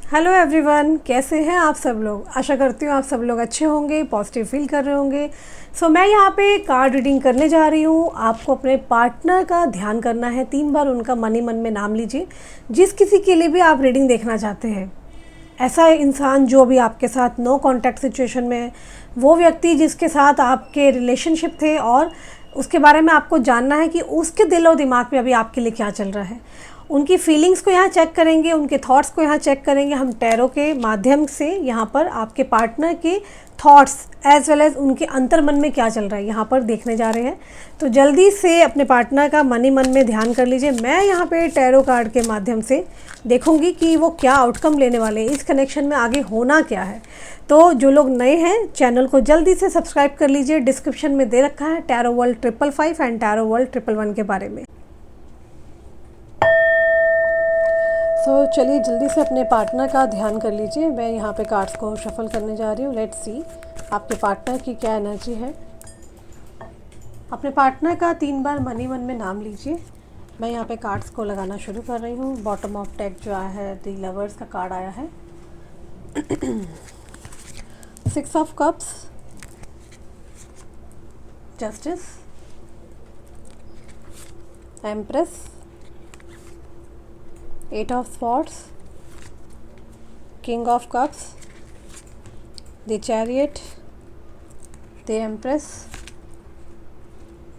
Hello everyone, कैसे हैं आप सब लोग। आशा करती हूँ आप सब लोग अच्छे होंगे, पॉजिटिव फील कर रहे होंगे। मैं यहाँ पे कार्ड रीडिंग करने जा रही हूँ। आपको अपने पार्टनर का ध्यान करना है, 3 बार उनका मन में नाम लीजिए। जिस किसी के लिए भी आप रीडिंग देखना चाहते हैं, ऐसा इंसान जो भी आपके साथ नो कांटेक्ट सिचुएशन में है, वो व्यक्ति जिसके साथ आपके रिलेशनशिप थे और उसके बारे में आपको जानना है कि उसके दिल और दिमाग में अभी आपके लिए क्या चल रहा है। उनकी फीलिंग्स को यहाँ चेक करेंगे, उनके थॉट्स को यहाँ चेक करेंगे हम टैरो के माध्यम से। यहाँ पर आपके पार्टनर के थॉट्स एज वेल एज उनके अंतर मन में क्या चल रहा है यहाँ पर देखने जा रहे हैं। तो जल्दी से अपने पार्टनर का मन ही मन में ध्यान कर लीजिए। मैं यहाँ पे टैरो कार्ड के माध्यम से देखूंगी कि वो क्या आउटकम लेने वाले हैं, इस कनेक्शन में आगे होना क्या है। तो जो लोग नए हैं, चैनल को जल्दी से सब्सक्राइब कर लीजिए। डिस्क्रिप्शन में दे रखा है tarot world 555 and tarot world 111 के बारे में। चलिए जल्दी से अपने पार्टनर का ध्यान कर लीजिए। मैं यहाँ पे कार्ड्स को शफल करने जा रही हूँ। लेट्स सी आपके पार्टनर की क्या एनर्जी है। अपने पार्टनर का 3 बार मन ही मन में नाम लीजिए। मैं यहाँ पे कार्ड्स को लगाना शुरू कर रही हूँ। बॉटम ऑफ डेक जो आया है, द लवर्स का कार्ड आया है। 6 of cups, justice, empress, 8 of swords, king of cups, the chariot, the empress,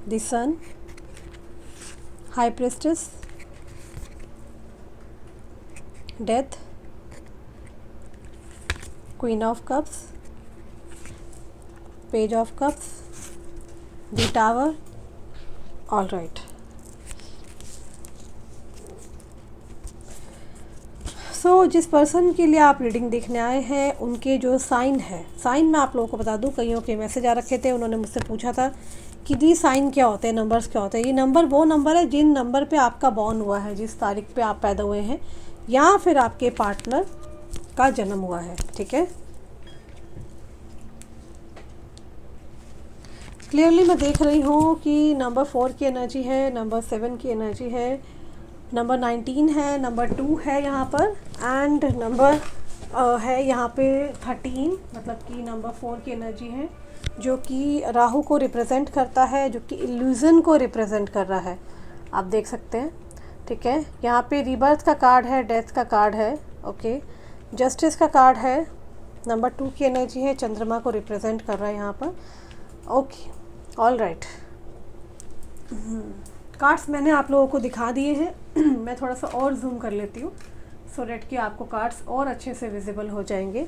the sun, high priestess, death, queen of cups, page of cups, the tower. All right. जिस person के लिए आप reading देखने आए हैं, उनके जो साइन है, साइन मैं आप लोगों को बता दूं। कईयों के मैसेज आ रखे थे, उन्होंने मुझसे पूछा था कि दी साइन क्या होते हैं, नंबर्स क्या होते हैं। ये नंबर वो नंबर है जिन नंबर पे आपका बॉर्न हुआ है, जिस तारीख पे आप पैदा हुए हैं या फिर आपके पार्टनर का जन्म हुआ है। ठीक है, क्लियरली मैं देख रही हूँ कि नंबर 4 की एनर्जी है, नंबर 7 की एनर्जी है, नंबर 19 है, नंबर 2 है यहाँ पर, एंड नंबर है यहाँ पे 13, मतलब कि नंबर 4 की एनर्जी है जो कि राहु को रिप्रेजेंट करता है, जो कि इल्यूज़न को रिप्रेजेंट कर रहा है। आप देख सकते हैं। ठीक है, यहाँ पे रीबर्थ का कार्ड है, डेथ का कार्ड है, ओके, जस्टिस का कार्ड है, नंबर 2 की एनर्जी है, चंद्रमा को रिप्रेजेंट कर रहा है यहाँ पर। Okay, all right. कार्ड्स मैंने आप लोगों को दिखा दिए हैं। मैं थोड़ा सा और जूम कर लेती हूँ सो डेट कि आपको कार्ड्स और अच्छे से विजिबल हो जाएंगे।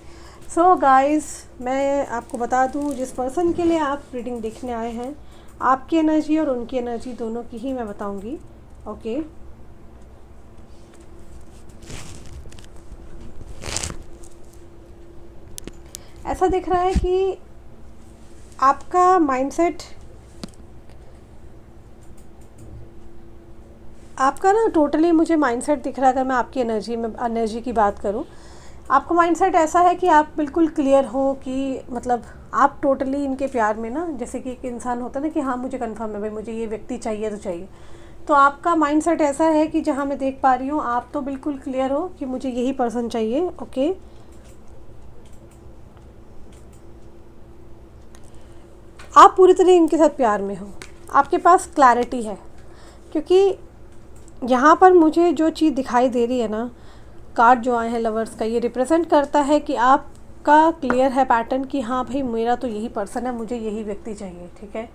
गाइस, मैं आपको बता दूँ, जिस पर्सन के लिए आप रीडिंग देखने आए हैं, आपकी एनर्जी और उनकी एनर्जी दोनों की ही मैं बताऊँगी। ओके, ऐसा दिख रहा है कि आपका माइंडसेट, आपका ना टोटली मुझे माइंडसेट दिख रहा है। अगर मैं आपकी एनर्जी की बात करूं, आपका माइंडसेट ऐसा है कि आप बिल्कुल क्लियर हो कि मतलब आप टोटली इनके प्यार में ना, जैसे कि एक इंसान होता है ना कि हाँ मुझे कंफर्म है भाई, मुझे ये व्यक्ति चाहिए तो चाहिए। तो आपका माइंडसेट ऐसा है कि जहाँ मैं देख पा रही हूँ, आप तो बिल्कुल क्लियर हो कि मुझे यही पर्सन चाहिए। ओके, आप पूरी तरह इनके साथ प्यार में हो, आपके पास क्लैरिटी है। क्योंकि यहाँ पर मुझे जो चीज़ दिखाई दे रही है ना, कार्ड जो आए हैं लवर्स का, ये रिप्रेजेंट करता है कि आपका क्लियर है पैटर्न कि हाँ भाई मेरा तो यही पर्सन है, मुझे यही व्यक्ति चाहिए। ठीक है,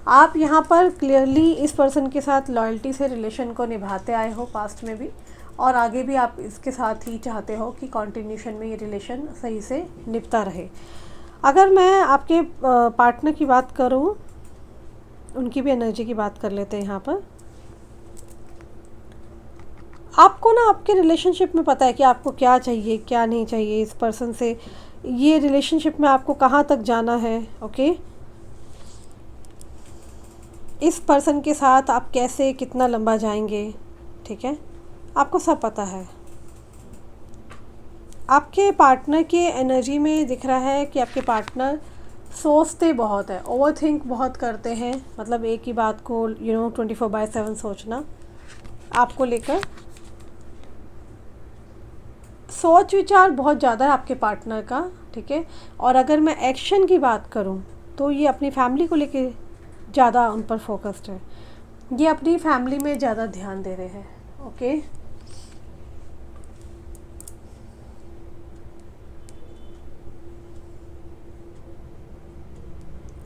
आप यहाँ पर क्लियरली इस पर्सन के साथ लॉयल्टी से रिलेशन को निभाते आए हो पास्ट में भी, और आगे भी आप इसके साथ ही चाहते हो कि कॉन्टिन्यूशन में ये रिलेशन सही से निपटा रहे। अगर मैं आपके पार्टनर की बात करूँ, उनकी भी एनर्जी की बात कर लेते हैं यहाँ पर। आपको ना आपके रिलेशनशिप में पता है कि आपको क्या चाहिए, क्या नहीं चाहिए इस पर्सन से, ये रिलेशनशिप में आपको कहाँ तक जाना है। ओके, इस पर्सन के साथ आप कैसे कितना लंबा जाएंगे। ठीक है, आपको सब पता है। आपके पार्टनर के एनर्जी में दिख रहा है कि आपके पार्टनर सोचते बहुत है, ओवरथिंक बहुत करते हैं। मतलब एक ही बात को 24/7 सोचना आपको लेकर। सोच विचार बहुत ज़्यादा है आपके पार्टनर का, ठीक है। और अगर मैं एक्शन की बात करूं तो ये अपनी फैमिली को लेके ज़्यादा उन पर फोकस्ड है, ये अपनी फैमिली में ज़्यादा ध्यान दे रहे हैं। ओके,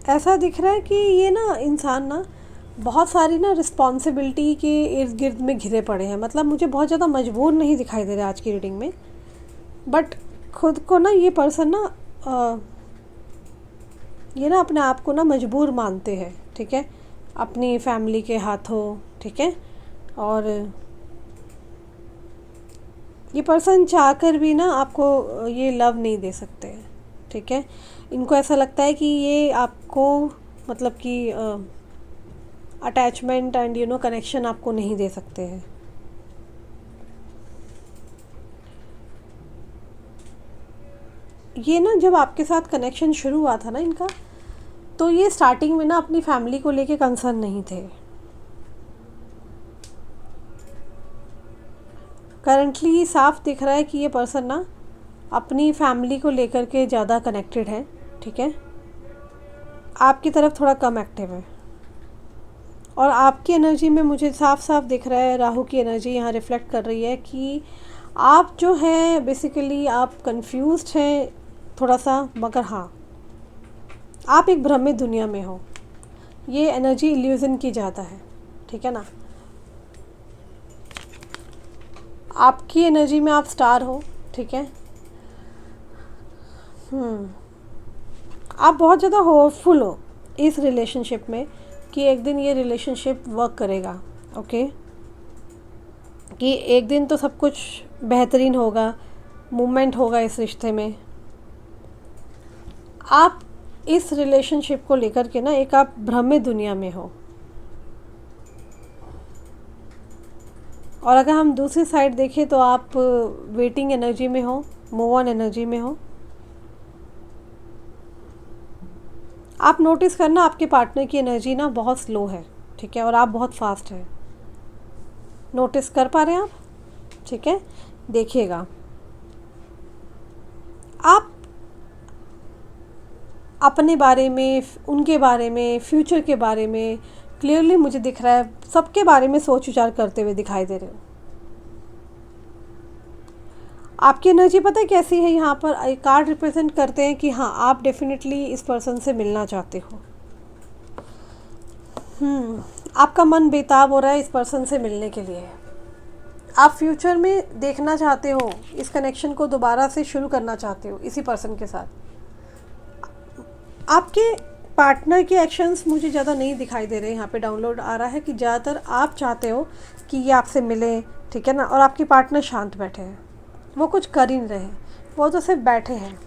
ऐसा दिख रहा है कि ये ना इंसान ना बहुत सारी ना रिस्पॉन्सिबिलिटी के इर्द गिर्द में घिरे पड़े हैं। मतलब मुझे बहुत ज़्यादा मजबूर नहीं दिखाई दे रहा आज की रीडिंग में, बट खुद को ना ये पर्सन ना ये ना अपने आप को ना मजबूर मानते हैं, ठीक है, अपनी फैमिली के हाथों, ठीक है। और ये पर्सन चाहकर भी ना आपको ये लव नहीं दे सकते हैं, ठीक है। इनको ऐसा लगता है कि ये आपको मतलब कि अटैचमेंट एंड कनेक्शन आपको नहीं दे सकते हैं। ये ना जब आपके साथ कनेक्शन शुरू हुआ था ना इनका, तो ये स्टार्टिंग में ना अपनी फैमिली को लेके कंसर्न नहीं थे। करंटली साफ दिख रहा है कि ये पर्सन ना अपनी फैमिली को लेकर के ज़्यादा कनेक्टेड है, ठीक है। आपकी तरफ थोड़ा कम एक्टिव है। और आपकी एनर्जी में मुझे साफ साफ दिख रहा है, राहु की एनर्जी यहाँ रिफ्लेक्ट कर रही है कि आप जो है बेसिकली आप कंफ्यूज्ड हैं थोड़ा सा, मगर हाँ आप एक भ्रमित दुनिया में हो। ये एनर्जी इल्यूजन की ज़्यादा है, ठीक है ना। आपकी एनर्जी में आप स्टार हो, ठीक है। आप बहुत ज़्यादा होपफुल हो इस रिलेशनशिप में कि एक दिन ये रिलेशनशिप वर्क करेगा, ओके, कि एक दिन तो सब कुछ बेहतरीन होगा, मूवमेंट होगा इस रिश्ते में। आप इस रिलेशनशिप को लेकर के ना एक आप भ्रमित दुनिया में हो। और अगर हम दूसरी साइड देखें तो आप वेटिंग एनर्जी में हो, मूव ऑन एनर्जी में हो। आप नोटिस करना आपके पार्टनर की एनर्जी ना बहुत स्लो है, ठीक है, और आप बहुत फास्ट है। नोटिस कर पा रहे हैं आप, ठीक है। देखिएगा आप अपने बारे में, उनके बारे में, फ्यूचर के बारे में क्लियरली मुझे दिख रहा है, सबके बारे में सोच विचार करते हुए दिखाई दे रहे हो। आपकी एनर्जी पता है कैसी है, यहाँ पर कार्ड रिप्रेजेंट करते हैं कि हाँ आप डेफिनेटली इस पर्सन से मिलना चाहते हो। आपका मन बेताब हो रहा है इस पर्सन से मिलने के लिए। आप फ्यूचर में देखना चाहते हो, इस कनेक्शन को दोबारा से शुरू करना चाहते हो इसी पर्सन के साथ। आपके पार्टनर के एक्शंस मुझे ज़्यादा नहीं दिखाई दे रहे। यहाँ पे डाउनलोड आ रहा है कि ज़्यादातर आप चाहते हो कि ये आपसे मिले, ठीक है ना, और आपके पार्टनर शांत बैठे हैं, वो कुछ कर ही नहीं रहे, वो तो सिर्फ बैठे हैं।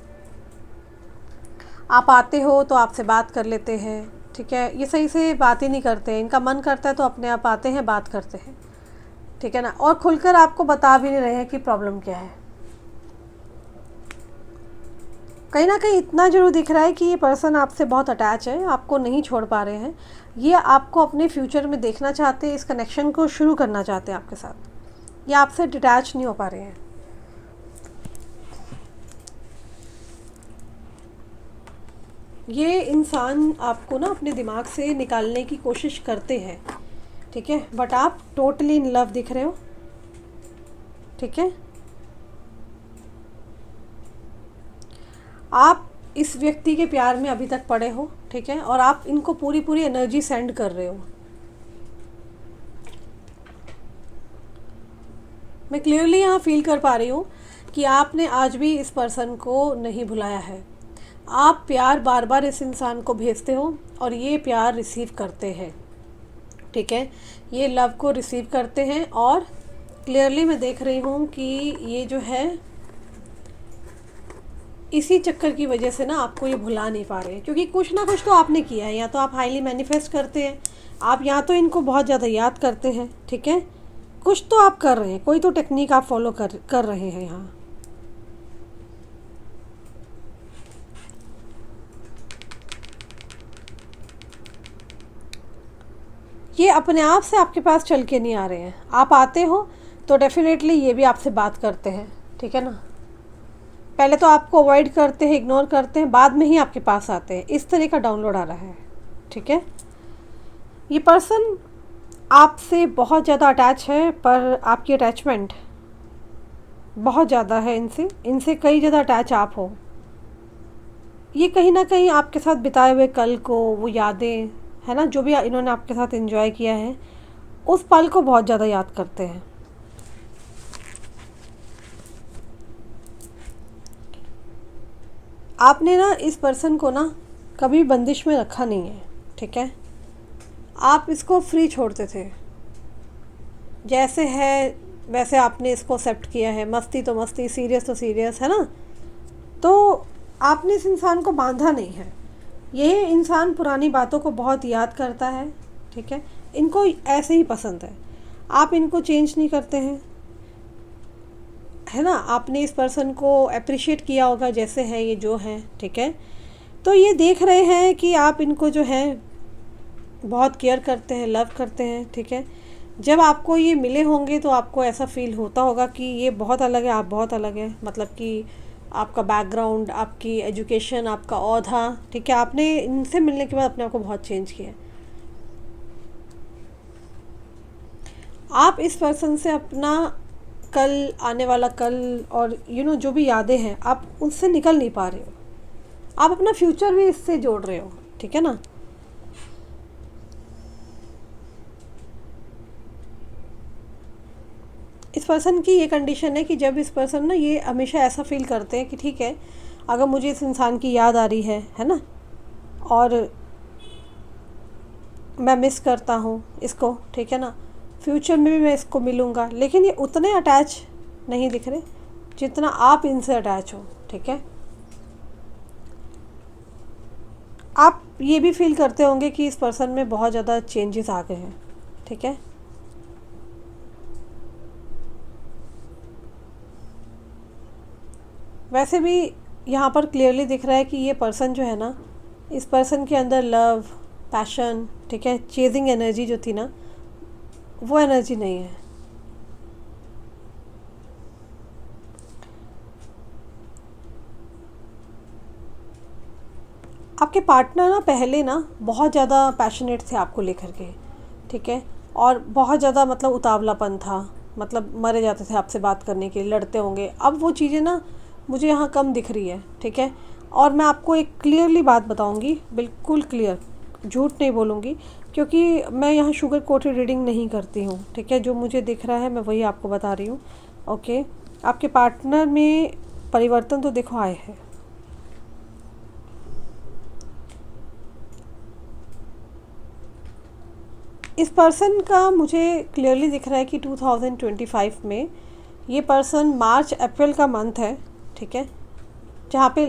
आप आते हो तो आपसे बात कर लेते हैं, ठीक है, ये सही से बात ही नहीं करते। इनका मन करता है तो अपने आप आते हैं, बात करते हैं, ठीक है ना, और खुलकर आपको बता भी नहीं रहे हैं कि प्रॉब्लम क्या है। कहीं ना कहीं इतना जरूर दिख रहा है कि ये पर्सन आपसे बहुत अटैच है, आपको नहीं छोड़ पा रहे हैं। ये आपको अपने फ्यूचर में देखना चाहते हैं, इस कनेक्शन को शुरू करना चाहते हैं आपके साथ। ये आपसे डिटैच नहीं हो पा रहे हैं। ये इंसान आपको ना अपने दिमाग से निकालने की कोशिश करते हैं, ठीक है, बट आप टोटली इन लव दिख रहे हो, ठीक है। आप इस व्यक्ति के प्यार में अभी तक पड़े हो, ठीक है, और आप इनको पूरी पूरी एनर्जी सेंड कर रहे हो। मैं क्लियरली यहाँ फील कर पा रही हूँ कि आपने आज भी इस पर्सन को नहीं भुलाया है। आप प्यार बार बार इस इंसान को भेजते हो और ये प्यार रिसीव करते हैं, ठीक है, ये लव को रिसीव करते हैं। और क्लियरली मैं देख रही हूँ कि ये जो है इसी चक्कर की वजह से ना आपको ये भुला नहीं पा रहे हैं, क्योंकि कुछ ना कुछ तो आपने किया है। या तो आप हाईली मैनिफेस्ट करते हैं, आप या तो इनको बहुत ज़्यादा याद करते हैं, ठीक है, कुछ तो आप कर रहे हैं, कोई तो टेक्निक आप फॉलो कर रहे हैं। यहाँ ये अपने आप से आपके पास चल के नहीं आ रहे हैं। आप आते हो तो डेफिनेटली ये भी आपसे बात करते हैं, ठीक है ना। पहले तो आपको अवॉइड करते हैं, इग्नोर करते हैं, बाद में ही आपके पास आते हैं। इस तरह का डाउनलोड आ रहा है, ठीक है। ये पर्सन आपसे बहुत ज़्यादा अटैच है, पर आपकी अटैचमेंट बहुत ज़्यादा है इनसे कई ज़्यादा अटैच आप हो। ये कहीं ना कहीं आपके साथ बिताए हुए कल को, वो यादें है ना, जो भी इन्होंने आपके साथ एंजॉय किया है, उस पल को बहुत ज़्यादा याद करते हैं। आपने ना इस पर्सन को ना कभी बंदिश में रखा नहीं है, ठीक है। आप इसको फ्री छोड़ते थे, जैसे है वैसे आपने इसको एक्सेप्ट किया है। मस्ती तो मस्ती, सीरियस तो सीरियस, है ना। तो आपने इस इंसान को बांधा नहीं है। ये इंसान पुरानी बातों को बहुत याद करता है, ठीक है। इनको ऐसे ही पसंद है, आप इनको चेंज नहीं करते हैं, है ना। आपने इस पर्सन को अप्रिशिएट किया होगा जैसे है ये जो है, ठीक है। तो ये देख रहे हैं कि आप इनको जो है बहुत केयर करते हैं, लव करते हैं, ठीक है। जब आपको ये मिले होंगे तो आपको ऐसा फील होता होगा कि ये बहुत अलग है, आप बहुत अलग है। मतलब कि आपका बैकग्राउंड, आपकी एजुकेशन, आपका औहदा, ठीक है, आपने इनसे मिलने के बाद अपने आप को बहुत चेंज किया। आप इस पर्सन से अपना कल, आने वाला कल और जो भी यादें हैं, आप उनसे निकल नहीं पा रहे हो। आप अपना फ्यूचर भी इससे जोड़ रहे हो, ठीक है ना। इस पर्सन की ये कंडीशन है कि जब इस पर्सन ना, ये हमेशा ऐसा फील करते हैं कि ठीक है, अगर मुझे इस इंसान की याद आ रही है ना, और मैं मिस करता हूँ इसको, ठीक है ना, फ्यूचर में भी मैं इसको मिलूँगा, लेकिन ये उतने अटैच नहीं दिख रहे जितना आप इनसे अटैच हो, ठीक है। आप ये भी फील करते होंगे कि इस पर्सन में बहुत ज़्यादा चेंजेस आ गए हैं, ठीक है। वैसे भी यहाँ पर क्लियरली दिख रहा है कि ये पर्सन जो है ना, इस पर्सन के अंदर लव, पैशन, ठीक है, चेजिंग एनर्जी जो थी ना, वो एनर्जी नहीं है। आपके पार्टनर ना पहले ना बहुत ज़्यादा पैशनेट थे आपको लेकर के, ठीक है, और बहुत ज़्यादा मतलब उतावलापन था, मतलब मरे जाते थे आपसे बात करने के लिए, लड़ते होंगे। अब वो चीज़ें ना मुझे यहाँ कम दिख रही है, ठीक है। और मैं आपको एक क्लियरली बात बताऊँगी, बिल्कुल क्लियर, झूठ नहीं बोलूँगी, क्योंकि मैं यहाँ शुगर कोटेड रीडिंग नहीं करती हूँ, ठीक है। जो मुझे दिख रहा है मैं वही आपको बता रही हूँ, ओके। आपके पार्टनर में परिवर्तन तो देखो आए हैं। इस पर्सन का मुझे क्लियरली दिख रहा है कि 2025 में ये पर्सन, मार्च अप्रैल का मंथ है, ठीक है, जहाँ पे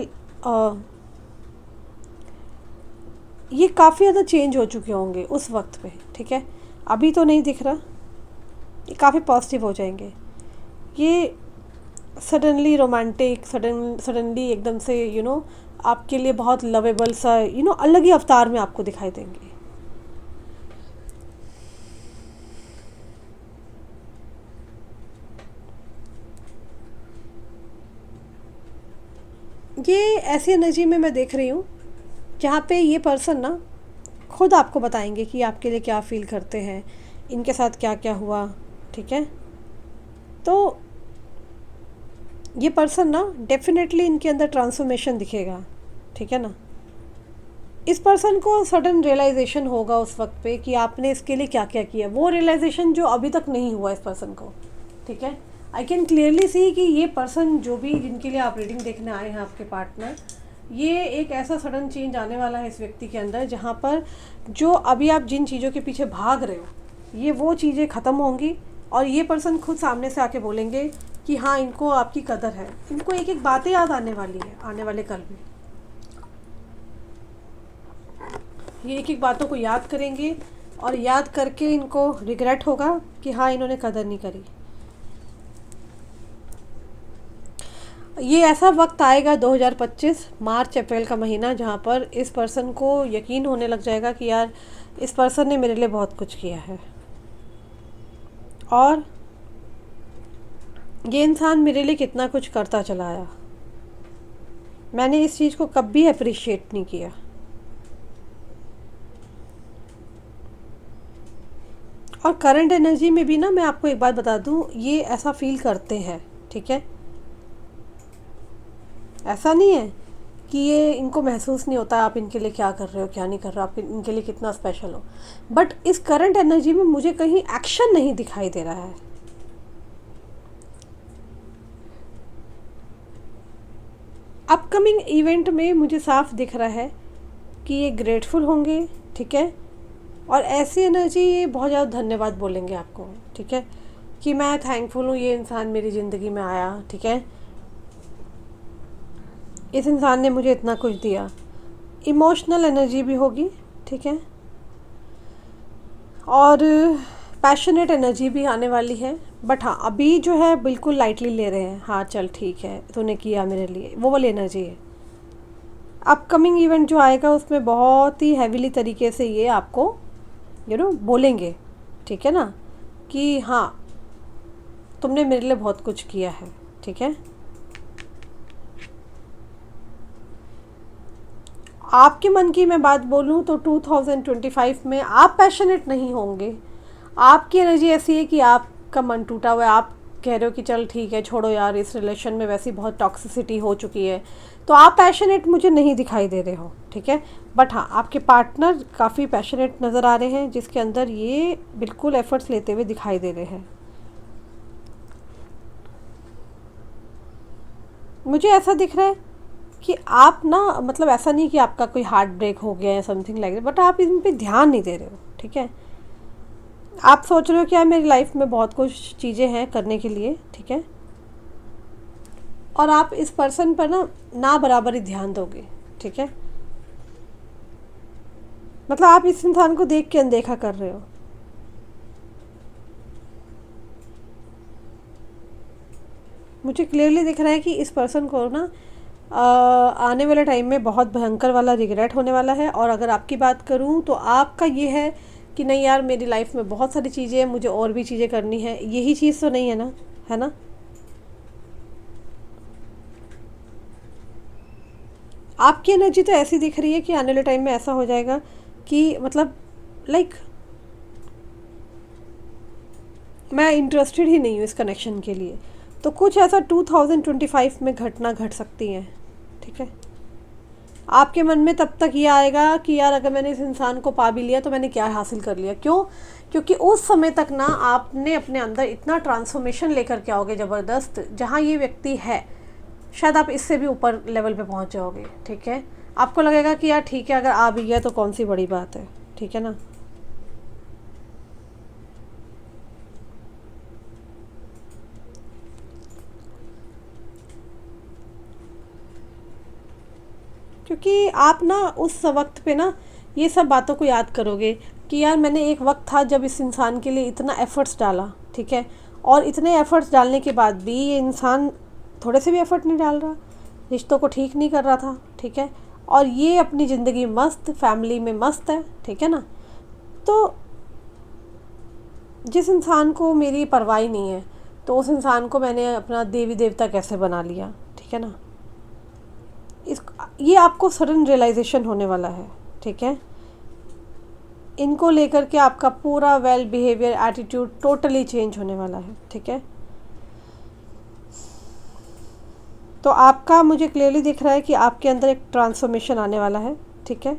ये काफ़ी ज़्यादा चेंज हो चुके होंगे उस वक्त पे, ठीक है। अभी तो नहीं दिख रहा, ये काफ़ी पॉजिटिव हो जाएंगे। ये सडनली रोमांटिक, सडनली एकदम से आपके लिए बहुत लवेबल सा, अलग ही अवतार में आपको दिखाई देंगे। ये ऐसी एनर्जी में मैं देख रही हूँ जहाँ पे ये पर्सन ना खुद आपको बताएंगे कि आपके लिए क्या फ़ील करते हैं, इनके साथ क्या क्या हुआ, ठीक है। तो ये पर्सन ना डेफिनेटली इनके अंदर ट्रांसफॉर्मेशन दिखेगा, ठीक है ना। इस पर्सन को सडन रियलाइजेशन होगा उस वक्त पे कि आपने इसके लिए क्या क्या किया, वो रियलाइजेशन जो अभी तक नहीं हुआ इस पर्सन को, ठीक है। आई कैन क्लियरली सी कि ये पर्सन, जो भी जिनके लिए आप रीडिंग देखने आए हैं, आपके पार्टनर, ये एक ऐसा सडन चेंज आने वाला है इस व्यक्ति के अंदर, जहाँ पर जो अभी आप जिन चीज़ों के पीछे भाग रहे हो, ये वो चीज़ें ख़त्म होंगी, और ये पर्सन खुद सामने से आके बोलेंगे कि हाँ, इनको आपकी कदर है। इनको एक एक बातें याद आने वाली है आने वाले कल में। ये एक एक बातों को याद करेंगे, और याद करके इनको रिग्रेट होगा कि हाँ, इन्होंने कदर नहीं करी। ये ऐसा वक्त आएगा 2025 मार्च अप्रैल का महीना, जहाँ पर इस पर्सन को यकीन होने लग जाएगा कि यार, इस पर्सन ने मेरे लिए बहुत कुछ किया है, और ये इंसान मेरे लिए कितना कुछ करता चला आया, मैंने इस चीज़ को कभी अप्रिशिएट नहीं किया। और करंट एनर्जी में भी ना मैं आपको एक बात बता दूं, ये ऐसा फील करते हैं, ठीक है। ऐसा नहीं है कि ये इनको महसूस नहीं होता आप इनके लिए क्या कर रहे हो क्या नहीं कर रहे हो, आप इनके लिए कितना स्पेशल हो। बट इस करंट एनर्जी में मुझे कहीं एक्शन नहीं दिखाई दे रहा है। अपकमिंग इवेंट में मुझे साफ दिख रहा है कि ये ग्रेटफुल होंगे, ठीक है। और ऐसी एनर्जी ये बहुत ज़्यादा धन्यवाद बोलेंगे आपको, ठीक है, कि मैं थैंकफुल हूँ ये इंसान मेरी ज़िंदगी में आया, ठीक है, इस इंसान ने मुझे इतना कुछ दिया। इमोशनल एनर्जी भी होगी, ठीक है। और पैशनेट एनर्जी भी आने वाली है। बट हाँ, अभी जो है बिल्कुल लाइटली ले रहे हैं, हाँ चल ठीक है तूने किया मेरे लिए, वो वाली एनर्जी है। अपकमिंग इवेंट जो आएगा उसमें बहुत ही हैवीली तरीके से ये आपको बोलेंगे, ठीक है ना, कि हाँ तुमने मेरे लिए बहुत कुछ किया है, ठीक है। आपके मन की मैं बात बोलूँ तो 2025 में आप पैशनेट नहीं होंगे। आपकी एनर्जी ऐसी है कि आपका मन टूटा हुआ है, आप कह रहे हो कि चल ठीक है छोड़ो यार, इस रिलेशन में वैसी बहुत टॉक्सिसिटी हो चुकी है, तो आप पैशनेट मुझे नहीं दिखाई दे रहे हो, ठीक है। बट हाँ, आपके पार्टनर काफ़ी पैशनेट नज़र आ रहे हैं, जिसके अंदर ये बिल्कुल एफर्ट्स लेते हुए दिखाई दे रहे हैं। मुझे ऐसा दिख रहा है कि आप ना, मतलब ऐसा नहीं कि आपका कोई हार्ट ब्रेक हो गया है समथिंग लाइक दैट, बट आप इन पे ध्यान नहीं दे रहे हो, ठीक है। आप सोच रहे हो कि यार मेरी लाइफ में बहुत कुछ चीज़ें हैं करने के लिए, ठीक है, और आप इस पर्सन पर ना बराबर ही ध्यान दोगे, ठीक है। मतलब आप इस इंसान को देख के अनदेखा कर रहे हो। मुझे क्लियरली दिख रहा है कि इस पर्सन को ना आने वाले टाइम में बहुत भयंकर वाला रिग्रेट होने वाला है। और अगर आपकी बात करूं तो आपका ये है कि नहीं यार मेरी लाइफ में बहुत सारी चीज़ें हैं, मुझे और भी चीज़ें करनी है, यही चीज़ तो नहीं है ना, है ना। आपकी एनर्जी तो ऐसी दिख रही है कि आने वाले टाइम में ऐसा हो जाएगा कि मतलब लाइक मैं इंटरेस्टेड ही नहीं हूँ इस कनेक्शन के लिए। तो कुछ ऐसा 2025 में घटना घट सकती है, ठीक है। आपके मन में तब तक ये आएगा कि यार अगर मैंने इस इंसान को पा भी लिया तो मैंने क्या हासिल कर लिया। क्यों? क्योंकि उस समय तक ना आपने अपने अंदर इतना ट्रांसफॉर्मेशन लेकर के आओगे ज़बरदस्त, जहाँ ये व्यक्ति है शायद आप इससे भी ऊपर लेवल पे पहुँच जाओगे, ठीक है। आपको लगेगा कि यार ठीक है अगर आ भी गया तो कौन सी बड़ी बात है, ठीक है ना। क्योंकि आप ना उस वक्त पे ना ये सब बातों को याद करोगे कि यार मैंने एक वक्त था जब इस इंसान के लिए इतना एफ़र्ट्स डाला, ठीक है, और इतने एफ़र्ट्स डालने के बाद भी ये इंसान थोड़े से भी एफ़र्ट नहीं डाल रहा, रिश्तों को ठीक नहीं कर रहा था, ठीक है, और ये अपनी ज़िंदगी मस्त, फैमिली में मस्त है, ठीक है ना। तो जिस इंसान को मेरी परवाह ही नहीं है, तो उस इंसान को मैंने अपना देवी देवता कैसे बना लिया, ठीक है ना। इस ये आपको सडन रियलाइजेशन होने वाला है, ठीक है। इनको लेकर के आपका पूरा well behaviour, attitude totally change होने वाला है, ठीक है। तो आपका मुझे क्लियरली दिख रहा है कि आपके अंदर एक ट्रांसफॉर्मेशन आने वाला है, ठीक है।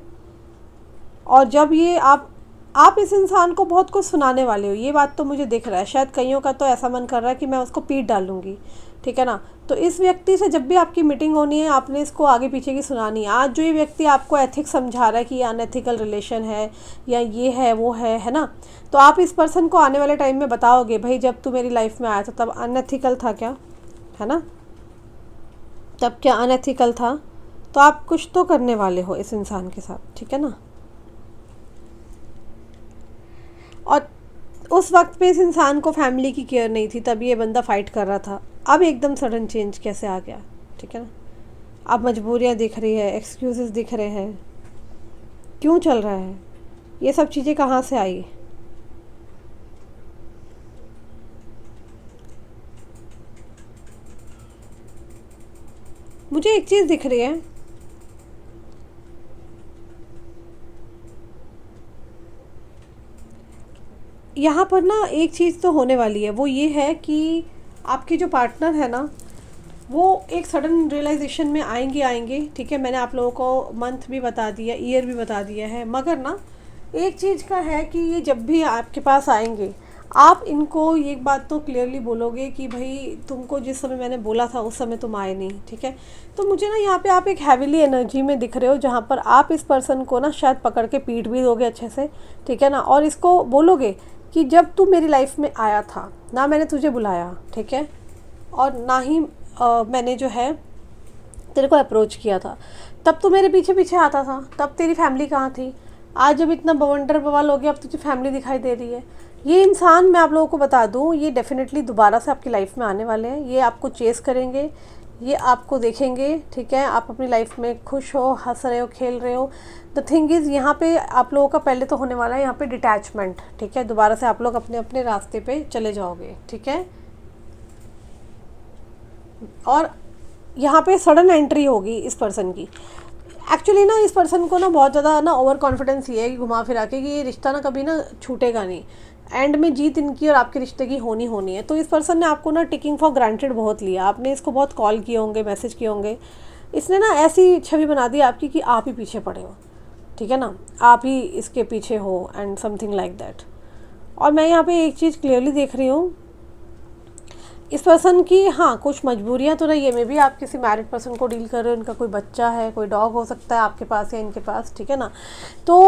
और जब ये आप इस इंसान को बहुत कुछ सुनाने वाले हो, ये बात तो मुझे दिख रहा है। शायद कईयों का तो ऐसा मन कर रहा है कि मैं उसको पीट डालूंगी, ठीक है ना। तो इस व्यक्ति से जब भी आपकी मीटिंग होनी है आपने इसको आगे पीछे की सुनानी है। आज जो ये व्यक्ति आपको एथिक्स समझा रहा है कि ये अनएथिकल रिलेशन है या ये है वो है ना, तो आप इस पर्सन को आने वाले टाइम में बताओगे भाई जब तू मेरी लाइफ में आया था तब अनएथिकल था क्या, है ना, तब क्या अनएथिकल था। तो आप कुछ तो करने वाले हो इस इंसान के साथ, ठीक है ना। और उस वक्त पे इस इंसान को फैमिली की केयर नहीं थी, तब ये बंदा फाइट कर रहा था। अब एकदम सडन चेंज कैसे आ गया, ठीक है ना। अब मजबूरियाँ दिख रही है, एक्सक्यूजेस दिख रहे हैं, क्यों चल रहा है, ये सब चीज़ें कहाँ से आई। मुझे एक चीज़ दिख रही है, यहाँ पर ना एक चीज़ तो होने वाली है, वो ये है कि आपके जो पार्टनर है ना, वो एक सडन रियलाइजेशन में आएंगे, ठीक है। मैंने आप लोगों को मंथ भी बता दिया, ईयर भी बता दिया है, मगर ना एक चीज़ का है कि ये जब भी आपके पास आएंगे, आप इनको एक बात तो क्लियरली बोलोगे कि भाई तुमको जिस समय मैंने बोला था उस समय तुम आए नहीं, ठीक है। तो मुझे ना यहाँ पे आप एक हैविली एनर्जी में दिख रहे हो, जहाँ पर आप इस पर्सन को ना शायद पकड़ के पीट भी दोगे अच्छे से, ठीक है ना, और इसको बोलोगे कि जब तू मेरी लाइफ में आया था ना मैंने तुझे बुलाया, ठीक है, और ना ही मैंने जो है तेरे को अप्रोच किया था, तब तो मेरे पीछे पीछे आता था, तब तेरी फैमिली कहाँ थी। आज जब इतना बवंडर बवाल हो गया, अब तुझे फैमिली दिखाई दे रही है। ये इंसान, मैं आप लोगों को बता दूं, ये डेफिनेटली दोबारा से आपकी लाइफ में आने वाले हैं। ये आपको चेस करेंगे, ये आपको देखेंगे, ठीक है। आप अपनी लाइफ में खुश हो, हंस रहे हो, खेल रहे हो। द थिंग इज़, यहाँ पे आप लोगों का पहले तो होने वाला है यहाँ पे डिटैचमेंट, ठीक है। दोबारा से आप लोग अपने अपने रास्ते पे चले जाओगे, ठीक है। और यहाँ पे सडन एंट्री होगी इस पर्सन की। एक्चुअली ना इस पर्सन को ना बहुत ज़्यादा ना ओवर कॉन्फिडेंस ये है कि घुमा फिरा के कि ये रिश्ता ना कभी ना छूटेगा नहीं, एंड में जीत इनकी और आपके रिश्ते की होनी है। तो इस पर्सन ने आपको ना टेकिंग फॉर ग्रांटेड बहुत लिया, आपने इसको बहुत कॉल किए होंगे, मैसेज किए होंगे। इसने ना ऐसी छवि बना दी आपकी कि आप ही पीछे पड़े हो, ठीक है ना, आप ही इसके पीछे हो एंड समथिंग लाइक दैट। और मैं यहाँ पे एक चीज़ क्लियरली देख रही हूँ इस पर्सन की, हाँ कुछ मजबूरियाँ तो रही है। मे बी आप किसी मैरिड पर्सन को डील कर रहे हो, इनका कोई बच्चा है, कोई डॉग हो सकता है आपके पास या इनके पास, ठीक है ना। तो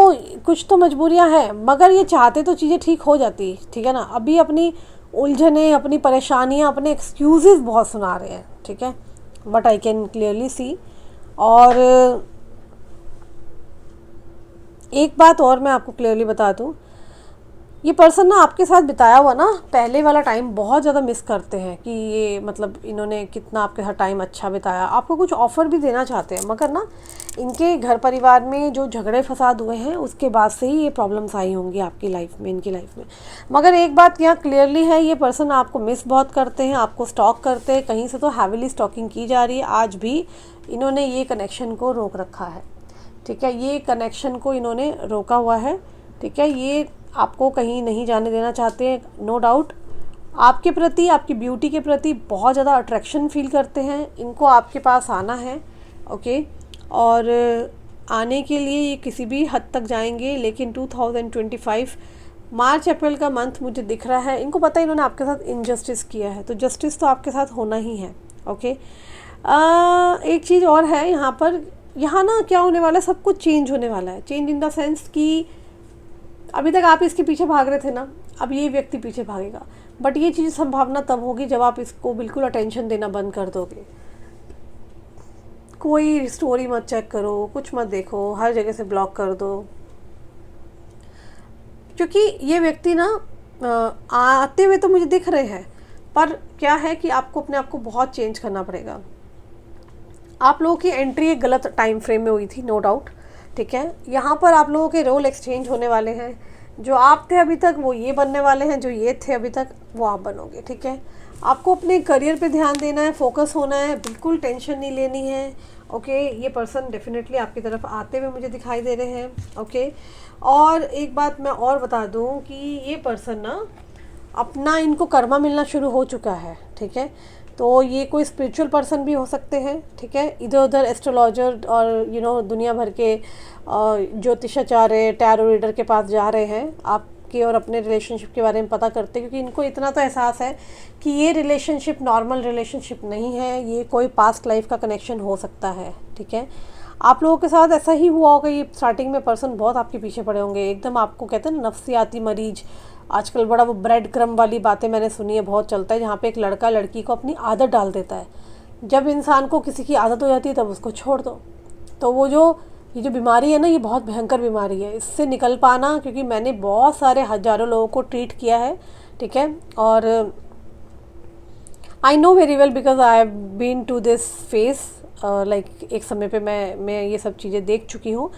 कुछ तो मजबूरियाँ हैं, मगर ये चाहते तो चीज़ें ठीक हो जाती, ठीक है ना। अभी अपनी उलझने, अपनी परेशानियाँ, अपने एक्सक्यूज़ेस बहुत सुना रहे हैं, ठीक है, but I can clearly see. और एक बात और मैं आपको क्लियरली बता दूँ, ये पर्सन ना आपके साथ बिताया हुआ ना पहले वाला टाइम बहुत ज़्यादा मिस करते हैं कि ये मतलब इन्होंने कितना आपके साथ टाइम अच्छा बिताया। आपको कुछ ऑफ़र भी देना चाहते हैं, मगर ना इनके घर परिवार में जो झगड़े फसाद हुए हैं उसके बाद से ही ये प्रॉब्लम्स आई होंगी आपकी लाइफ में, इनकी लाइफ में। मगर एक बात यहाँ क्लियरली है, ये पर्सन आपको मिस बहुत करते हैं, आपको स्टॉक करते हैं, कहीं से तो हैविली स्टॉकिंग की जा रही है। आज भी इन्होंने ये कनेक्शन को रोक रखा है, ठीक है, ये कनेक्शन को इन्होंने रोका हुआ है, ठीक है। ये आपको कहीं नहीं जाने देना चाहते हैं, नो डाउट। आपके प्रति, आपकी ब्यूटी के प्रति बहुत ज़्यादा अट्रैक्शन फील करते हैं, इनको आपके पास आना है, ओके। और आने के लिए ये किसी भी हद तक जाएंगे, लेकिन 2025 मार्च अप्रैल का मंथ मुझे दिख रहा है। इनको पता है इन्होंने आपके साथ इनजस्टिस किया है, तो जस्टिस तो आपके साथ होना ही है, ओके। एक चीज़ और है यहाँ पर, यहाँ ना क्या होने वाला है, सब कुछ चेंज होने वाला है। चेंज इन द सेंस कि अभी तक आप इसके पीछे भाग रहे थे ना, अब ये व्यक्ति पीछे भागेगा, बट ये चीज़ संभावना तब होगी जब आप इसको बिल्कुल अटेंशन देना बंद कर दोगे। कोई स्टोरी मत चेक करो, कुछ मत देखो, हर जगह से ब्लॉक कर दो, क्योंकि ये व्यक्ति ना आते हुए तो मुझे दिख रहे हैं, पर क्या है कि आपको अपने आप को बहुत चेंज करना पड़ेगा। आप लोगों की एंट्री एक गलत टाइम फ्रेम में हुई थी, नो डाउट, ठीक है। यहाँ पर आप लोगों के रोल एक्सचेंज होने वाले हैं। जो आप थे अभी तक वो ये बनने वाले हैं, जो ये थे अभी तक वो आप बनोगे, ठीक है। आपको अपने करियर पे ध्यान देना है, फोकस होना है, बिल्कुल टेंशन नहीं लेनी है, ओके। ये पर्सन डेफिनेटली आपकी तरफ आते हुए मुझे दिखाई दे रहे हैं, ओके। और एक बात मैं और बता दूं कि ये पर्सन ना अपना, इनको कर्मा मिलना शुरू हो चुका है, ठीक है। तो ये कोई स्पिरिचुअल पर्सन भी हो सकते हैं, ठीक है। इधर उधर एस्ट्रोलॉजर और दुनिया भर के ज्योतिषाचार्य, टैरो रीडर के पास जा रहे हैं आपके और अपने रिलेशनशिप के बारे में पता करते, क्योंकि इनको इतना तो एहसास है कि ये रिलेशनशिप नॉर्मल रिलेशनशिप नहीं है, ये कोई पास्ट लाइफ का कनेक्शन हो सकता है, ठीक है। आप लोगों के साथ ऐसा ही हुआ होगा, ये स्टार्टिंग में पर्सन बहुत आपके पीछे पड़े होंगे, एकदम आपको कहते हैं ना नफ्सियाती मरीज। आजकल बड़ा वो ब्रेड क्रम वाली बातें मैंने सुनी है, बहुत चलता है, जहाँ पे एक लड़का लड़की को अपनी आदत डाल देता है। जब इंसान को किसी की आदत हो जाती है तब उसको छोड़ दो। तो वो ये जो बीमारी है ना, ये बहुत भयंकर बीमारी है, इससे निकल पाना, क्योंकि मैंने बहुत सारे हज़ारों लोगों को ट्रीट किया है, ठीक है। और I know very well because I have been to this phase, like एक समय पे मैं ये सब चीज़ें देख चुकी हूँ।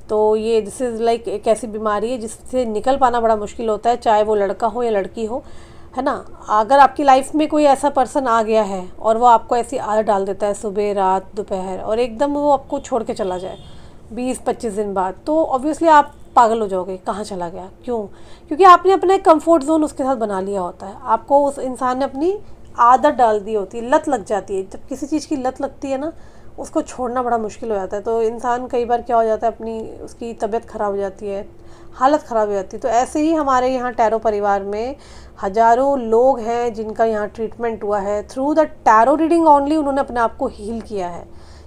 तो ये दिस इज़ लाइक एक ऐसी बीमारी है जिससे निकल पाना बड़ा मुश्किल होता है, चाहे वो लड़का हो या लड़की हो। है ना। अगर आपकी लाइफ में कोई ऐसा पर्सन आ गया है और वो आपको ऐसी आदत डाल देता है सुबह रात दोपहर, और एकदम वो आपको छोड़ के चला जाए 20-25 दिन बाद, तो ऑब्वियसली आप पागल हो जाओगे, कहाँ चला गया, क्यों? क्योंकि आपने अपना एक कंफर्ट जोन उसके साथ बना लिया होता है। आपको उस इंसान ने अपनी आदत डाल दी होती है, लत लग जाती है। जब किसी चीज़ की लत लगती है ना, उसको छोड़ना बड़ा मुश्किल हो जाता है। तो इंसान कई बार क्या हो जाता है, अपनी उसकी तबीयत ख़राब हो जाती है, हालत ख़राब हो जाती है। तो ऐसे ही हमारे यहाँ टैरो परिवार में हज़ारों लोग हैं जिनका यहाँ ट्रीटमेंट हुआ है through the tarot reading only. उन्होंने अपने आप को हील किया है,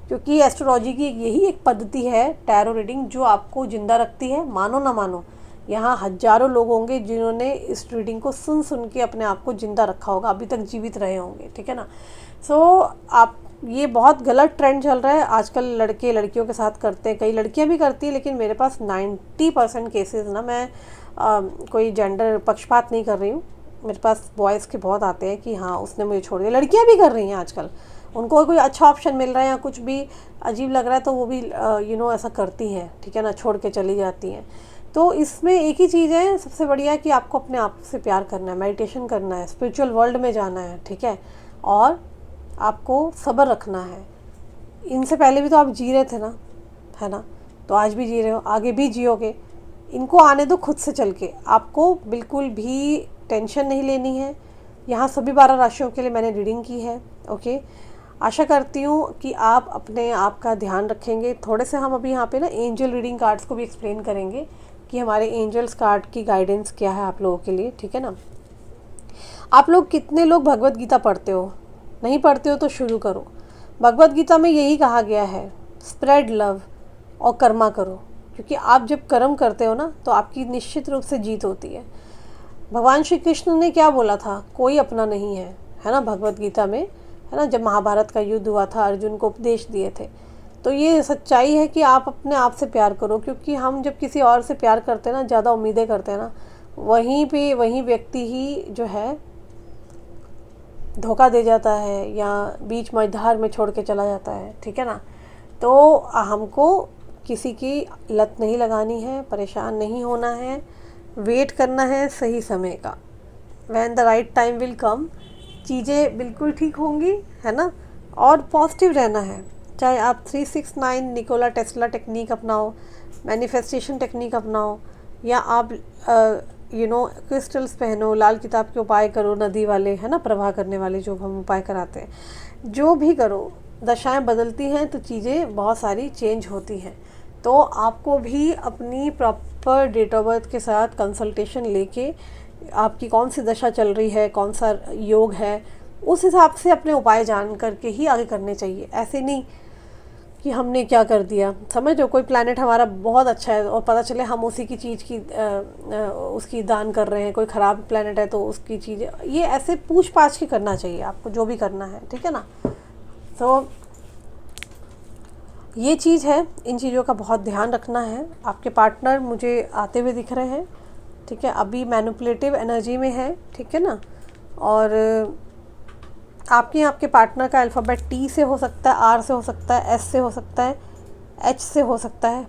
क्योंकि एस्ट्रोलॉजी की यही एक पद्धति है टैरो रीडिंग, जो आपको ज़िंदा रखती है, मानो ना मानो। यहाँ हज़ारों लोग होंगे जिन्होंने इस रीडिंग को सुन सुन के अपने आप को ज़िंदा रखा होगा, अभी तक जीवित रहे होंगे, ठीक है ना। सो आप, ये बहुत गलत ट्रेंड चल रहा है आजकल, लड़के लड़कियों के साथ करते हैं, कई लड़कियां भी करती हैं, लेकिन मेरे पास 90% केसेस ना, मैं कोई जेंडर पक्षपात नहीं कर रही हूँ, मेरे पास बॉयज़ के बहुत आते हैं कि हाँ उसने मुझे छोड़ दिया। लड़कियां भी कर रही हैं आजकल, उनको कोई अच्छा ऑप्शन मिल रहा है या कुछ भी अजीब लग रहा है तो वो भी ऐसा करती हैं, ठीक है ना, छोड़ के चली जाती हैं। तो इसमें एक ही चीज़ है सबसे बढ़िया, कि आपको अपने आप से प्यार करना है, मेडिटेशन करना है, स्पिरिचुअल वर्ल्ड में जाना है, ठीक है, और आपको सब्र रखना है। इनसे पहले भी तो आप जी रहे थे ना, है ना, तो आज भी जी रहे हो, आगे भी जियोगे। इनको आने दो खुद से चल के, आपको बिल्कुल भी टेंशन नहीं लेनी है। यहाँ सभी 12 राशियों के लिए मैंने रीडिंग की है, ओके। आशा करती हूँ कि आप अपने आप का ध्यान रखेंगे। थोड़े से हम अभी यहाँ पे ना एंजल रीडिंग कार्ड्स को भी एक्सप्लेन करेंगे कि हमारे एंजल्स कार्ड की गाइडेंस क्या है आप लोगों के लिए, ठीक है ना। आप लोग कितने लोग भगवत गीता पढ़ते हो? नहीं पढ़ते हो तो शुरू करो। भगवत गीता में यही कहा गया है, स्प्रेड लव और कर्मा करो, क्योंकि आप जब कर्म करते हो ना तो आपकी निश्चित रूप से जीत होती है। भगवान श्री कृष्ण ने क्या बोला था, कोई अपना नहीं है, है ना, भगवत गीता में, है ना, जब महाभारत का युद्ध हुआ था, अर्जुन को उपदेश दिए थे। तो ये सच्चाई है कि आप अपने आप से प्यार करो, क्योंकि हम जब किसी और से प्यार करते हैं ना, ज़्यादा उम्मीदें करते हैं ना, वहीं व्यक्ति ही जो है धोखा दे जाता है या बीच मझधार में छोड़ के चला जाता है, ठीक है ना। तो हमको किसी की लत नहीं लगानी है, परेशान नहीं होना है, वेट करना है सही समय का। When the right time will come, चीज़ें बिल्कुल ठीक होंगी, है ना। और पॉजिटिव रहना है, चाहे आप 369 निकोला टेस्ला टेक्निक अपनाओ, मैनिफेस्टेशन टेक्निक अपनाओ, या आप क्रिस्टल्स पहनो, लाल किताब के उपाय करो, नदी वाले, है ना, प्रवाह करने वाले जो हम उपाय कराते हैं, जो भी करो, दशाएं बदलती हैं तो चीज़ें बहुत सारी चेंज होती हैं। तो आपको भी अपनी प्रॉपर डेट ऑफ बर्थ के साथ कंसल्टेशन लेके, आपकी कौन सी दशा चल रही है, कौन सा योग है, उस हिसाब से अपने उपाय जान करके ही आगे करने चाहिए। ऐसे नहीं कि हमने क्या कर दिया, समझो कोई प्लैनेट हमारा बहुत अच्छा है और पता चले हम उसी की चीज़ की उसकी दान कर रहे हैं, कोई ख़राब प्लैनेट है तो उसकी चीज़, ये ऐसे पूछ पाछ के करना चाहिए आपको जो भी करना है, ठीक है ना। तो ये चीज़ है, इन चीज़ों का बहुत ध्यान रखना है। आपके पार्टनर मुझे आते हुए दिख रहे हैं, ठीक है, अभी मैनिपुलेटिव एनर्जी में है, ठीक है ना। और आपके पार्टनर का अल्फ़ाबेट टी से हो सकता है, आर से हो सकता है, एस से हो सकता है, एच से हो सकता है,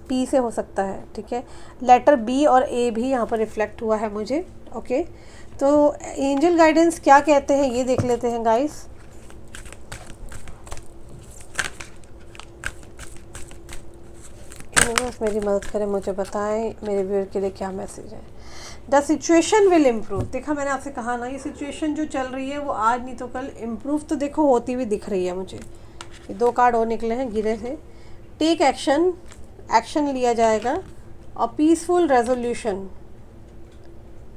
पी से हो सकता है, ठीक है। लेटर बी और ए भी यहाँ पर रिफ्लेक्ट हुआ है मुझे, ओके। तो एंजल गाइडेंस क्या कहते हैं ये देख लेते हैं गाइस। यूनिवर्स मेरी मदद करें, मुझे बताएं मेरे व्यूअर के लिए क्या मैसेज है। द सिचुएशन विल इम्प्रूव, देखा मैंने आपसे कहा ना, ये सिचुएशन जो चल रही है वो आज नहीं तो कल इम्प्रूव तो देखो होती हुई दिख रही है मुझे। ये 2 कार्ड और निकले हैं गिरे थे। टेक एक्शन, एक्शन लिया जाएगा, और peaceful resolution,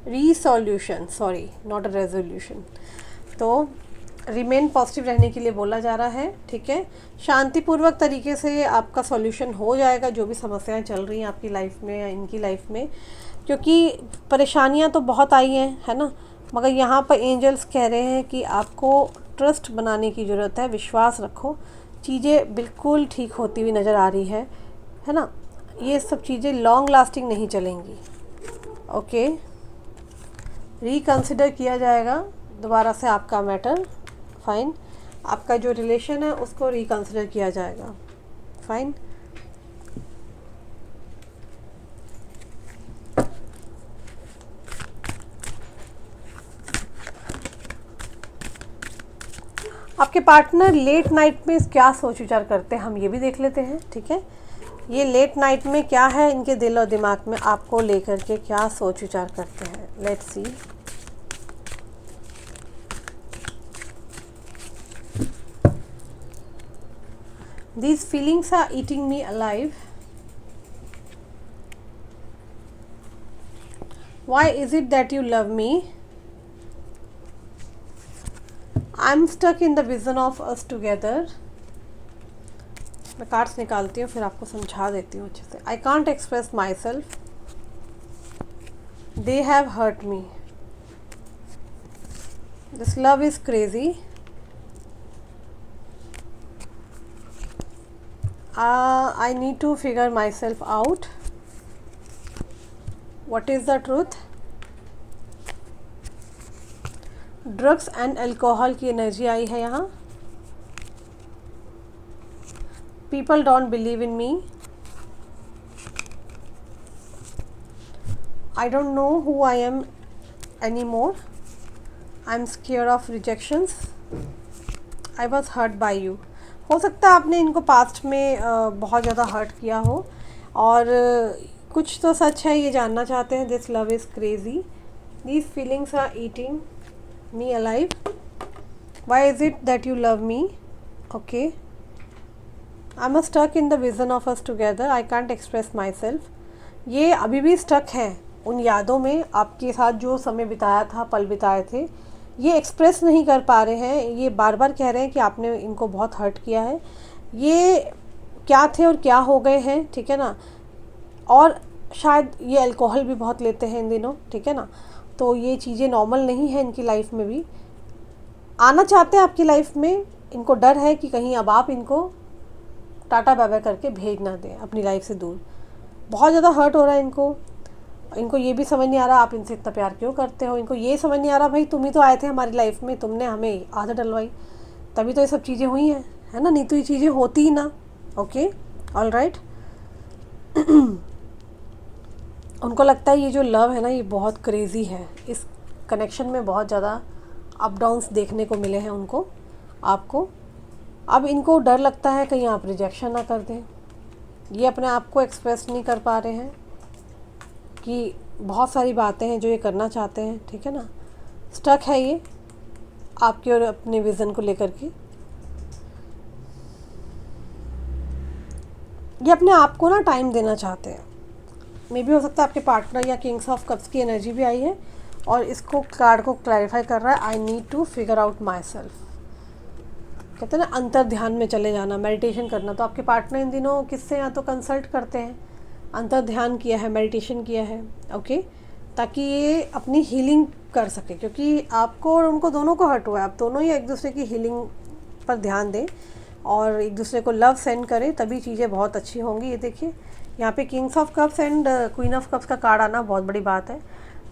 resolution, sorry not a resolution. तो रिमेन पॉजिटिव रहने के लिए बोला जा रहा है, ठीक है। शांतिपूर्वक तरीके से आपका सॉल्यूशन हो जाएगा, जो भी समस्याएं चल रही हैं आपकी लाइफ में या इनकी लाइफ में, क्योंकि परेशानियां तो बहुत आई हैं, है ना, मगर यहाँ पर एंजल्स कह रहे हैं कि आपको ट्रस्ट बनाने की ज़रूरत है, विश्वास रखो, चीज़ें बिल्कुल ठीक होती हुई नज़र आ रही है ना। ये सब चीज़ें लॉन्ग लास्टिंग नहीं चलेंगी, ओके। रिकंसिडर किया जाएगा दोबारा से आपका मैटर, फाइन। आपका जो रिलेशन है उसको रिकंसिडर किया जाएगा, फाइन। आपके पार्टनर लेट नाइट में क्या सोच विचार करते हैं हम ये भी देख लेते हैं, ठीक है। ये लेट नाइट में क्या है इनके दिल और दिमाग में, आपको लेकर के क्या सोच विचार करते हैं। Let's see. These feelings are eating me alive. Why is it that you love me? I'm stuck in the vision of us together. मैं कार्ड्स निकालती हूँ फिर आपको समझा देती हूँ अच्छे से। I can't express myself. They have hurt me. This love is crazy. I need to figure myself out. What is the truth? Drugs and alcohol की एनर्जी आई है यहाँ। People don't believe in me. I don't know who I am any more. I am scare of rejections. I was hurt by you. हो सकता है आपने इनको past में बहुत ज़्यादा हर्ट किया हो और कुछ तो सच है, ये जानना चाहते हैं। This love is crazy. These feelings are eating me alive. Why is it that you love me? Okay. I am stuck in the vision of us together. I can't express myself. ये अभी भी stuck हैं उन यादों में, आपके साथ जो समय बिताया था, पल बिताए थे, ये एक्सप्रेस नहीं कर पा रहे हैं। ये बार बार कह रहे हैं कि आपने इनको बहुत हर्ट किया है। ये क्या थे और क्या हो गए हैं, ठीक है ना। और शायद ये अल्कोहल भी बहुत लेते हैं इन दिनों, ठीक है ना। तो ये चीज़ें नॉर्मल नहीं है इनकी लाइफ में भी। आना चाहते हैं आपकी लाइफ में, इनको डर है कि कहीं अब आप इनको टाटा बाय बाय करके भेज ना दें अपनी लाइफ से दूर। बहुत ज़्यादा हर्ट हो रहा है इनको ये भी समझ नहीं आ रहा आप इनसे इतना प्यार क्यों करते हो। इनको ये समझ नहीं आ रहा भाई तुम ही तो आए थे हमारी लाइफ में, तुमने हमें आदत डलवाई, तभी तो ये सब चीज़ें हुई हैं, है ना। नहीं तो ये चीज़ें होती ही ना। Okay, all right. उनको लगता है ये जो लव है ना ये बहुत क्रेज़ी है। इस कनेक्शन में बहुत ज़्यादा अप डाउन्स देखने को मिले हैं उनको, आपको। अब इनको डर लगता है कहीं आप रिजेक्शन ना कर दें। ये अपने आप को एक्सप्रेस नहीं कर पा रहे हैं कि बहुत सारी बातें हैं जो ये करना चाहते हैं, ठीक है ना। स्टक है ये आपके और अपने विज़न को लेकर के। ये अपने आप को ना टाइम देना चाहते हैं। मे भी हो सकता है आपके पार्टनर या किंग्स ऑफ कप्स की एनर्जी भी आई है और इसको कार्ड को क्लैरिफाई कर रहा है। I need to figure out myself. कहते हैं ना अंतर ध्यान में चले जाना, मेडिटेशन करना। तो आपके पार्टनर इन दिनों किससे या तो कंसल्ट करते हैं, अंतर ध्यान किया है, मेडिटेशन किया है, ओके, ताकि ये अपनी हीलिंग कर सके। क्योंकि आपको और उनको दोनों को हर्ट हुआ है। आप दोनों ही एक दूसरे की हीलिंग पर ध्यान दें और एक दूसरे को लव सेंड करें, तभी चीज़ें बहुत अच्छी होंगी। ये देखिए यहाँ पे Kings of cups and queen of cups का कार्ड आना बहुत बड़ी बात है,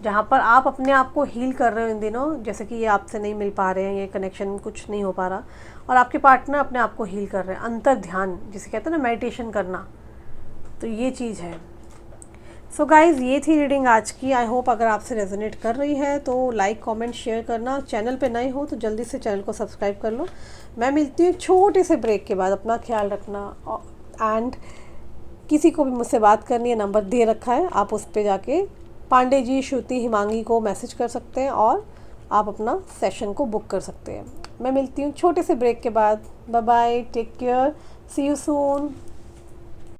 जहाँ पर आप अपने आप को हील कर रहे हो इन दिनों। जैसे कि ये आपसे नहीं मिल पा रहे हैं, ये कनेक्शन कुछ नहीं हो पा रहा, और आपके पार्टनर अपने आप को हील कर रहे हैं। अंतर ध्यान जिसे कहते हैं ना, मेडिटेशन करना, तो ये चीज़ है। सो गाइज़, ये थी रीडिंग आज की। आई होप अगर आपसे रेजोनेट कर रही है तो लाइक कमेंट शेयर करना। चैनल पे नए हो तो जल्दी से चैनल को सब्सक्राइब कर लो। मैं मिलती हूँ एक छोटे से ब्रेक के बाद। अपना ख्याल रखना। एंड किसी को भी मुझसे बात करनी है, नंबर दे रखा है, आप उस पर जाके पांडे जी, श्रुति, हिमांगी को मैसेज कर सकते हैं और आप अपना सेशन को बुक कर सकते हैं। मैं मिलती हूँ छोटे से ब्रेक के बाद। Bye bye, take care, see you soon.